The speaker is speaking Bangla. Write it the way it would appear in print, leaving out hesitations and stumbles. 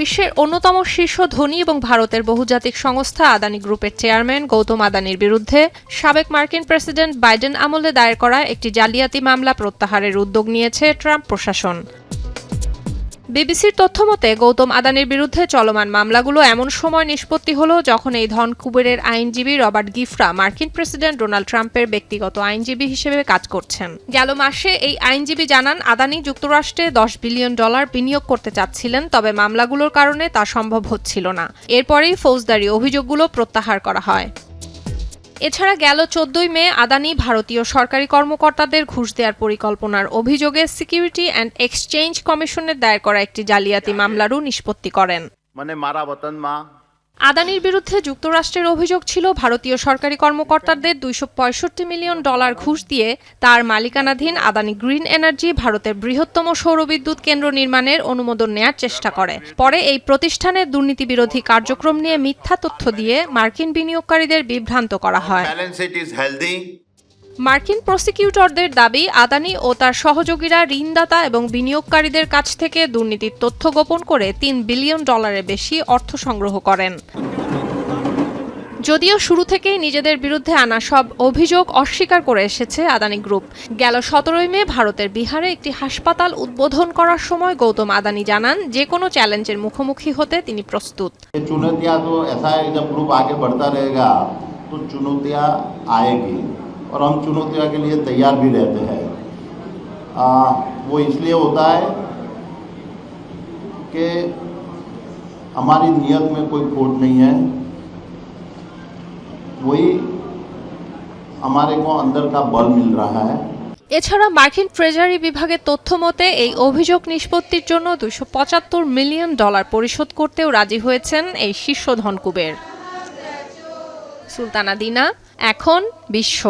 বিশ্বের অন্যতম শীর্ষ ধনী এবং ভারতের বহুজাতিক সংস্থা আদানি গ্রুপের চেয়ারম্যান গৌতম আদানির বিরুদ্ধে সাবেক মার্কিন প্রেসিডেন্ট বাইডেন আমলে দায়ের করা একটি জালিয়াতি মামলা প্রত্যাহারের উদ্যোগ নিয়েছে ট্রাম্প প্রশাসন। বিবিসির তথ্যমতে গৌতম আদানির বিরুদ্ধে চলমান মামলাগুলো এমন সময় নিষ্পত্তি হলো যখন এই ধন কুবেরের আইনজীবী রবার্ট গিফরা মার্কিন প্রেসিডেন্ট ডোনাল্ড ট্রাম্পের ব্যক্তিগত আইনজীবী হিসেবে কাজ করছেন। গেল মাসে এই আইনজীবী জানান আদানি যুক্তরাষ্ট্রে $10 বিলিয়ন বিনিয়োগ করতে চাচ্ছিলেন, তবে মামলাগুলোর কারণে তা সম্ভব হচ্ছিল না। এরপরেই ফৌজদারি অভিযোগগুলো প্রত্যাহার করা হয়। এছাড়া গেল 14 মে আদানি ভারতীয় সরকারি কর্মকর্তাদের ঘুষ দেওয়ার পরিকল্পনার অভিযোগে সিকিউরিটি অ্যান্ড এক্সচেঞ্জ কমিশনের দায়ের করা একটি জালিয়াতি মামলারও নিষ্পত্তি করেন। আদানির বিরুদ্ধে যুক্তরাষ্ট্রের অভিযোগ ছিল ভারতীয় সরকারি কর্মকর্তাদের $265 মিলিয়ন ঘুষ দিয়ে তার মালিকানাধীন আদানি গ্রিন এনার্জি ভারতের বৃহত্তম সৌরবিদ্যুৎ কেন্দ্র নির্মাণের অনুমোদন নেয়ার চেষ্টা করে। পরে এই প্রতিষ্ঠানের দুর্নীতিবিরোধী কার্যক্রম নিয়ে মিথ্যা তথ্য দিয়ে মার্কিন বিনিয়োগকারীদের বিভ্রান্ত করা হয়। মার্কিন প্রসিকিউটরদের দাবি আদানি ও তার সহযোগীরা ঋণদাতা এবং বিনিয়োগকারীদের কাছ থেকে দুর্নীতির তথ্য গোপন করে $3 বিলিয়ন বেশি অর্থ সংগ্রহ করেন। যদিও শুরু থেকেই নিজেদের বিরুদ্ধে আনা সব অভিযোগ অস্বীকার করে এসেছে আদানি গ্রুপ। গেল 17 মে ভারতের বিহারে একটি হাসপাতাল উদ্বোধন করার সময় গৌতম আদানি জানান যে কোনো চ্যালেঞ্জের মুখোমুখি হতে তিনি প্রস্তুত। और हम चुनौतियों के लिए तैयार भी रहते हैं। वो इसलिए होता है कि हमारी नीयत में कोई खोट नहीं है, वही हमारे को अंदर का बल मिल रहा है। এছাড়া মার্কিন ট্রেজারি বিভাগের তথ্য মতে এই অভিযোগ নিষ্পত্তির জন্য $275 মিলিয়ন পরিশোধ করতেও রাজি হয়েছেন এই শীর্ষ ধনকুবের। সুলতানা দিনা, এখন বিশ্ব।